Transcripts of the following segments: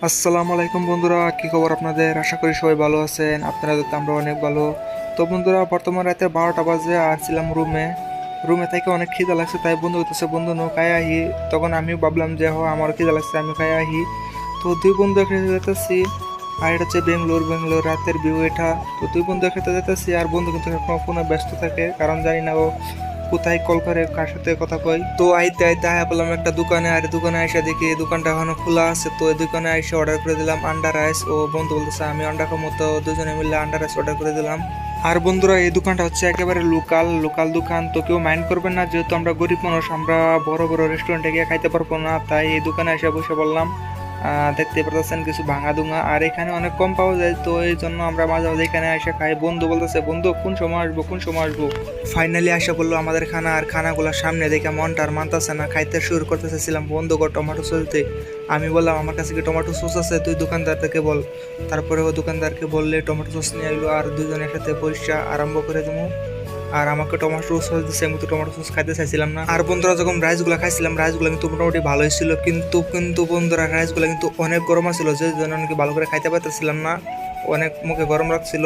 আসসালামু আলাইকুম বন্ধুরা, কি খবর আপনাদের? আশা করি সবাই ভালো আছেন। আপনারা তো আমরা অনেক ভালো। তো বন্ধুরা, বর্তমান রাতে 12টা বাজে আর ছিলাম রুমে থেকে অনেক খিদা লাগছে, তাই বন্ধু বলতেছে বন্ধু নো খাই আহি। তখন আমিও ভাবলাম যে আমার খিদা লাগছে, আমি খাই আহি। তো দুই বন্ধু একসাথে যেতেছি, আর এটা হচ্ছে বেঙ্গলোর রাতের ভিউ এটা। তো দুই বন্ধু একসাথে যেতেছি, আর বন্ধু কিন্তু এখনো ফোনে ব্যস্ত থাকে, কারণ জানি না ও কোথায় কল করে কার সাথে কথা কয়। তো আইতে আইতে আয়া পেলাম একটা দোকানে, আর দোকানে আইসা দেখি এই দোকানটা এখনো খোলা আছে। তো এই দোকানে আইসা অর্ডার করে দিলাম আন্ডা রাইস। ও বন্ধু বলতেছে আমি আন্ডা খাবো, তো দুজনে মিলে আন্ডা রাইস অর্ডার করে দিলাম। আর বন্ধুরা, এই দোকানটা হচ্ছে একেবারে লোকাল লোকাল দোকান, তো কেউ মাইন্ড করবেন না, যেহেতু আমরা গরিব মানুষ, আমরা বড় বড় রেস্টুরেন্টে গিয়ে খাইতে পারবো না, তাই এই দোকানে এসে বসে বললাম। দেখতে পারতেছেন কিছু ভাঙা দুঙা, আর এখানে অনেক কম পাওয়া যায়, তো এই জন্য আমরা মাঝে মাঝে এখানে এসে খাই। বন্ধু বলতেছে বন্ধু কোন সময় আসবো, কোন সময় আসবো। ফাইনালি আসা বললো আমাদের খানা, আর খানাগুলোর সামনে দেখে মনটা আর মানতেছে না, খাইতে শুরু করতে চাইছিলাম। বন্ধু গো টমেটো সস দে। আমি বললাম আমার কাছে কি টমেটো সস আছে, তুই দোকানদারকে বল। তারপরে ও দোকানদারকে বললে টমেটো সস নিয়ে এলো, আর দুজনের সাথে পরিষ্কার আরম্ভ করে দেবো। আর আমাকে টমেটো সস দিচ্ছে, আমি তো টমেটো সস খাইতে চাইছিলাম না। আর বন্ধুরা, যখন রাইসগুলো খাইছিলাম, রাইসগুলো কিন্তু মোটামুটি ভালোই ছিল, কিন্তু কিন্তু বন্ধুরা রাইসগুলো কিন্তু অনেক গরম ছিল, যে জন্য নাকি ভালো করে খাইতে পারতেছিলাম না, অনেক মুখে গরম লাগছিল।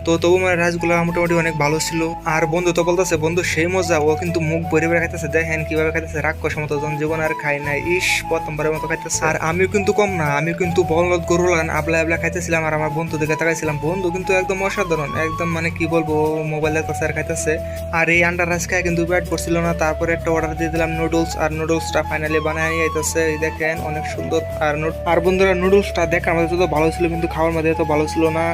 তো তবু মানে রাইসগুলো মোটামুটি অনেক ভালো ছিল। আর বন্ধু তো বলতেছে বন্ধু সেই মজা, ও কিন্তু মুখ ভরে ভরে খাইতেছে, দেখেন কিভাবে খাইতেছে, রাক্ষসের মতো, যখন জীবন আর খাই নাই, ইস প্রথমবারের মতো খাইতেছে। আর আমিও কিন্তু কম না, আমি কিন্তু বলদ গরু লাগান আবলা আবলা খাইতেছিলাম, আর আমার বন্ধু দিকে তাকাইছিলাম। বন্ধু কিন্তু একদম অসাধারণ, একদম মানে কি বলবো, মোবাইল দেখতেছে আর খাইতেছে। আর এই আন্ডার রাইস খাই কিন্তু পেট পড়ছিল না, তারপরে একটা অর্ডার দিয়ে দিলাম নুডলস, আর নুডলসটা ফাইনালি বানায় নিয়ে আইতেছে, এই দেখেন অনেক সুন্দর। আর বন্ধুরা, নুডলসটা দেখার মধ্যে তো ভালো ছিল, কিন্তু খাওয়ার মধ্যে তো ভালো ছিল না।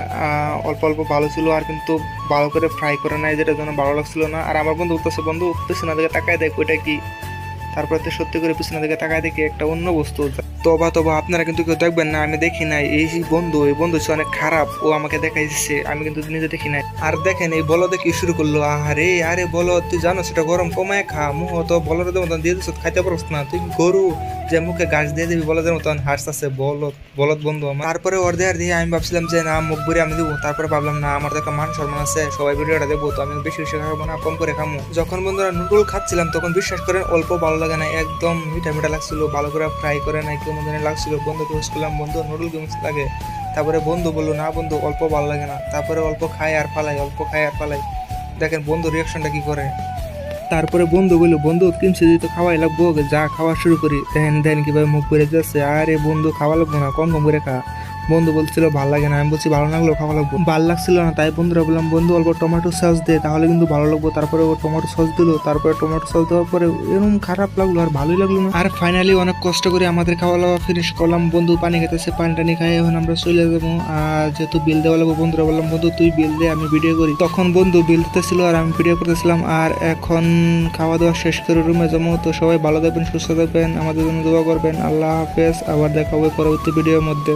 অল্প অল্প ভালো ছিল, আর কিন্তু ভালো করে ফ্রাই করে নাই, যেটার জন্য ভালো লাগছিল না। আর আমার বন্ধু বলতেছে বন্ধু পিছনে দিকে তাকায় দেখ ওইটা কি। তারপরে তো সত্যি করে পিছনের দিকে তাকায় দেখি একটা অন্য বস্তু। তবা তবা আপনারা কিন্তু কেউ দেখবেন না, আমি দেখি নাই। এই বন্ধু সে অনেক খারাপ, ও আমাকে দেখাইছে, আমি কিন্তু নিজে দেখি নাই। আর দেখেন এই বলদ কি শুরু করলো, আরে আরে বলদ তুই জানো সেটা গরম কমায় খা, মুহ তো বলদের মতন দিয়ে দিস, খাইতে পারস না তুই গরু, যে মুখে ঘাস দিয়ে দিবি বলদের মতন হাসতেছে বলদ বলদ বন্ধু আমার। তারপরে অর্ধেক দিয়ে আমি ভাবছিলাম যে না মুখ ভরে আমি দেবো, তারপরে ভাবলাম না আমার তো একটা মান সম্মান আছে, সবাই ভিডিওটা দেখবো, তো আমি বেশি বেশি খাবো না, কম করে খামো। যখন বন্ধুরা নুডল খাচ্ছিলাম, তখন বিশ্বাস করেন অল্প ভালো লাগে না, একদম মিঠা মিঠা লাগছিল, ভালো করে ফ্রাই করে নাই কেমন জানি লাগছিল। বন্ধুকে বুঝ করলাম বন্ধু নুডল কেমন লাগে। তারপরে বন্ধু বললো না বন্ধু অল্প ভালো লাগে না, তারপরে অল্প খাই আর ফালাই, অল্প খাই আর ফালাই। দেখেন বন্ধু রিয়াকশনটা কি করে। তারপরে বন্ধু বললো বন্ধু 3 কেজি তো খাওয়াই লাগবো, যা খাওয়া শুরু করি। দেখেন দেখেন কিভাবে মুখ করে যাচ্ছে, আরে বন্ধু খাওয়া লাগবো না, কম কম করে খা। বন্ধু বলছিল ভালো লাগে না, আমি বলছি ভালো লাগলো খাওয়া লাগবো, ভালো লাগছিল না, তাই বন্ধুরা বললাম বন্ধু অল্প টমেটো সস দে, তাহলে কিন্তু ভালো লাগবো। তারপরে ও টমেটো সস দিল, তারপরে টমেটো সস দেওয়ার পরে এরকম খারাপ লাগলো, আর ভালোই লাগলো না। আর ফাইনালি অনেক কষ্ট করে আমাদের খাওয়া দাওয়া ফিনিশ করলাম। বন্ধু পানি খেতেছে, পানি টানি খাই এখন আমরা চলে যাবো। আর যেহেতু বিল দেওয়া লাগবো, বন্ধুরা বললাম বন্ধু তুই বিল দে, আমি ভিডিও করি। তখন বন্ধু বিল দিতেছিল আর আমি ভিডিও করতেছিলাম। আর এখন খাওয়া দাওয়া শেষ করে রুমে যাবো। তো সবাই ভালো থাকবেন, সুস্থ থাকবেন, আমাদের জন্য দোয়া করবেন। আল্লাহ হাফেজ, আবার দেখা হবে পরবর্তী ভিডিওর মধ্যে।